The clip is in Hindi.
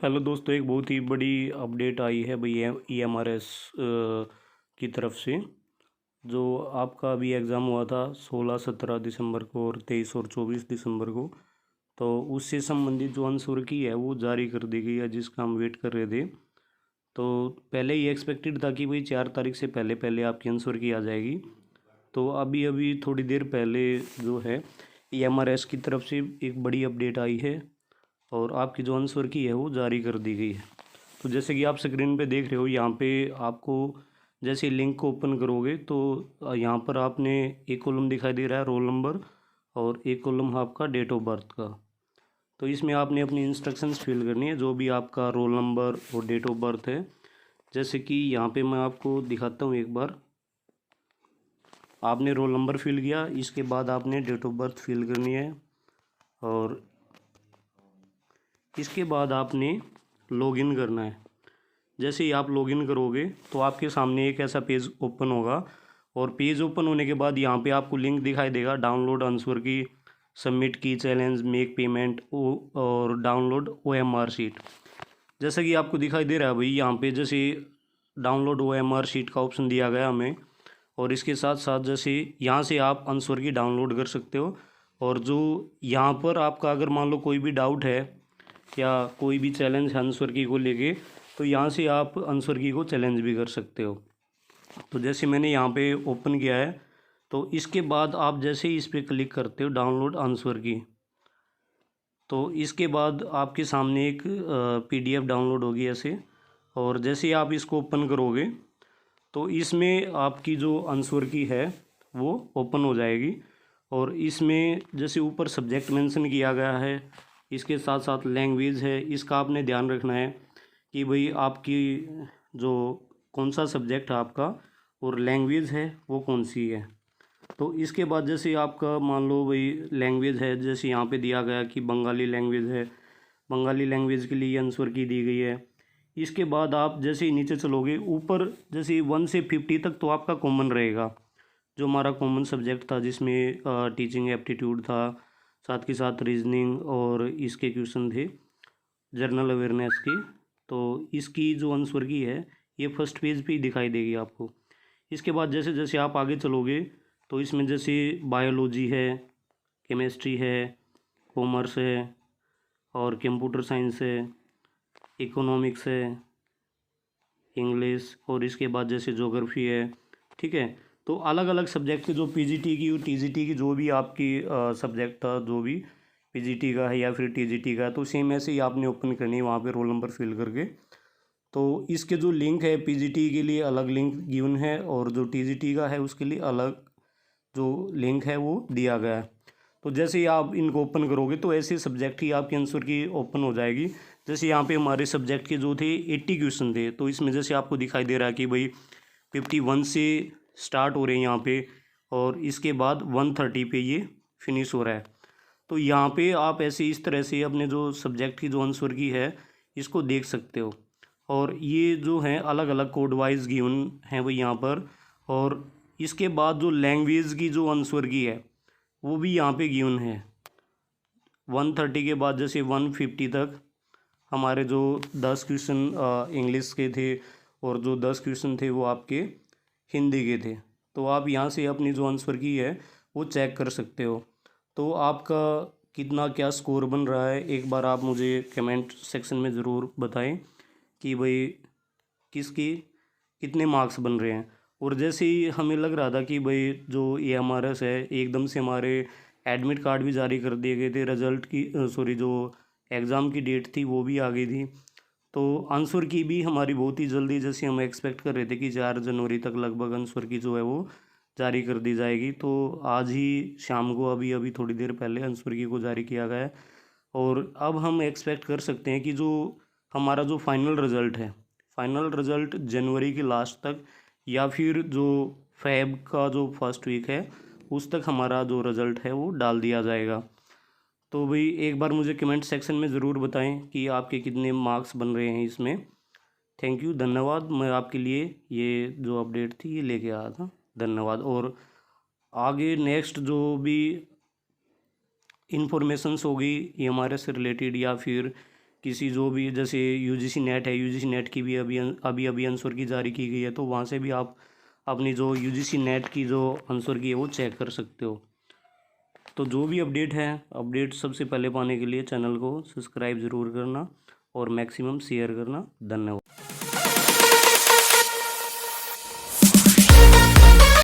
हेलो दोस्तों, एक बहुत ही बड़ी अपडेट आई है भाई EMRS की तरफ से। जो आपका अभी एग्ज़ाम हुआ था 16-17 दिसंबर को और 23 और 24 दिसंबर को, तो उससे संबंधित जो आंसर की है वो जारी कर दी गई है, जिसका हम वेट कर रहे थे। तो पहले ये एक्सपेक्टेड था कि भाई 4 तारीख से पहले पहले आपकी आंसर की आ जाएगी। तो अभी अभी थोड़ी देर पहले जो है EMRS की तरफ से एक बड़ी अपडेट आई है और आपकी जो आंसर की है वो जारी कर दी गई है। तो जैसे कि आप स्क्रीन पे देख रहे हो, यहाँ पे आपको जैसे लिंक को ओपन करोगे तो यहाँ पर आपने एक कॉलम दिखाई दे रहा है रोल नंबर और एक कॉलम आपका डेट ऑफ बर्थ का। तो इसमें आपने अपनी इंस्ट्रक्शंस फिल करनी है, जो भी आपका रोल नंबर और डेट ऑफ बर्थ है। जैसे कि यहाँ पे मैं आपको दिखाता हूँ एक बार। आपने रोल नंबर फिल किया, इसके बाद आपने डेट ऑफ बर्थ फिल करनी है और इसके बाद आपने लॉगिन करना है। जैसे ही आप लॉगिन करोगे तो आपके सामने एक ऐसा पेज ओपन होगा और पेज ओपन होने के बाद यहाँ पे आपको लिंक दिखाई देगा, डाउनलोड आंसर की, सबमिट की चैलेंज, मेक पेमेंट और डाउनलोड OMR शीट। जैसा कि आपको दिखाई दे रहा है भाई, यहाँ पे जैसे डाउनलोड OMR शीट का ऑप्शन दिया गया हमें, और इसके साथ साथ जैसे यहाँ से आप आंसर की डाउनलोड कर सकते हो। और जो यहाँ पर आपका अगर मान लो कोई भी डाउट है या कोई भी चैलेंज है आंसर की को लेके, तो यहाँ से आप आंसर की को चैलेंज भी कर सकते हो। तो जैसे मैंने यहाँ पे ओपन किया है, तो इसके बाद आप जैसे ही इस पर क्लिक करते हो डाउनलोड आंसर की, तो इसके बाद आपके सामने एक PDF डाउनलोड होगी ऐसे। और जैसे ही आप इसको ओपन करोगे तो इसमें आपकी जो आंसर की है वो ओपन हो जाएगी। और इसमें जैसे ऊपर सब्जेक्ट मेंशन किया गया है, इसके साथ साथ लैंग्वेज है, इसका आपने ध्यान रखना है कि भाई आपकी जो कौन सा सब्जेक्ट है आपका और लैंग्वेज है वो कौन सी है। तो इसके बाद जैसे आपका मान लो भाई लैंग्वेज है, जैसे यहाँ पे दिया गया कि बंगाली लैंग्वेज है, बंगाली लैंग्वेज के लिए आंसर की दी गई है। इसके बाद आप जैसे ही नीचे चलोगे ऊपर, जैसे 1 से 50 तक तो आपका कॉमन रहेगा, जो हमारा कॉमन सब्जेक्ट था, जिसमें टीचिंग एप्टीट्यूड था, साथ के साथ रीजनिंग और इसके क्वेश्चन थे जनरल अवेयरनेस की। तो इसकी जो आंसर की है ये फर्स्ट पेज पे ही दिखाई देगी आपको। इसके बाद जैसे जैसे आप आगे चलोगे तो इसमें जैसे बायोलॉजी है, केमिस्ट्री है, कॉमर्स है और कंप्यूटर साइंस है, इकोनॉमिक्स है, इंग्लिश, और इसके बाद जैसे ज्योग्राफी है। ठीक है, तो अलग अलग सब्जेक्ट के जो PGT की और TGT की जो भी आपकी सब्जेक्ट था, जो भी PGT का है या फिर TGT का है, तो सेम ऐसे ही आपने ओपन करनी है वहाँ पे रोल नंबर फिल करके। तो इसके जो लिंक है PGT के लिए अलग लिंक गिवन है और जो TGT का है उसके लिए अलग जो लिंक है वो दिया गया है। तो जैसे ही आप इनको ओपन करोगे तो ऐसे सब्जेक्ट ही आपके आंसर की ओपन हो जाएगी। जैसे यहाँ पे हमारे सब्जेक्ट के जो थे 80 क्वेश्चन थे, तो इसमें जैसे आपको दिखाई दे रहा है कि भाई 51 से स्टार्ट हो रहे हैं यहाँ पे और इसके बाद 130 पे ये फिनिश हो रहा है। तो यहाँ पे आप ऐसे इस तरह से अपने जो सब्जेक्ट की जो आंसर की है इसको देख सकते हो। और ये जो है अलग अलग कोड वाइज गिवन है भाई यहाँ पर। और इसके बाद जो लैंग्वेज की जो आंसर की है वो भी यहाँ पे गिवन है। 130 के बाद जैसे 150 तक हमारे जो 10 क्वेश्चन इंग्लिश के थे और जो 10 क्वेश्चन थे वो आपके हिंदी के थे। तो आप यहाँ से अपनी जो आंसर की है वो चेक कर सकते हो। तो आपका कितना क्या स्कोर बन रहा है, एक बार आप मुझे कमेंट सेक्शन में ज़रूर बताएं कि भाई किसकी कितने मार्क्स बन रहे हैं। और जैसे ही हमें लग रहा था कि भाई जो EMRS है, एकदम से हमारे एडमिट कार्ड भी जारी कर दिए गए थे, रिज़ल्ट की सॉरी जो एग्ज़ाम की डेट थी वो भी आ गई थी। तो आंसर की भी हमारी बहुत ही जल्दी, जैसे हम एक्सपेक्ट कर रहे थे कि 4 जनवरी तक लगभग आंसर की जो है वो जारी कर दी जाएगी। तो आज ही शाम को अभी अभी थोड़ी देर पहले आंसर की को जारी किया गया है। और अब हम एक्सपेक्ट कर सकते हैं कि जो हमारा जो फाइनल रिज़ल्ट है, फाइनल रिज़ल्ट जनवरी के लास्ट तक या फिर जो फेब का जो फर्स्ट वीक है उस तक हमारा जो रिज़ल्ट है वो डाल दिया जाएगा। तो भाई एक बार मुझे कमेंट सेक्शन में ज़रूर बताएं कि आपके कितने मार्क्स बन रहे हैं इसमें। थैंक यू, धन्यवाद। मैं आपके लिए ये जो अपडेट थी ये लेके आया था। धन्यवाद। और आगे नेक्स्ट जो भी इंफॉर्मेशंस होगी EMRS से रिलेटेड या फिर किसी जो भी जैसे यूजीसी नेट है, यूजीसी नेट की भी अभी आंसर की जारी की गई है, तो वहाँ से भी आप अपनी जो यूजीसी नेट की जो आंसर की है वो चेक कर सकते हो। तो जो भी अपडेट सबसे पहले पाने के लिए चैनल को सब्सक्राइब ज़रूर करना और मैक्सिमम शेयर करना। धन्यवाद।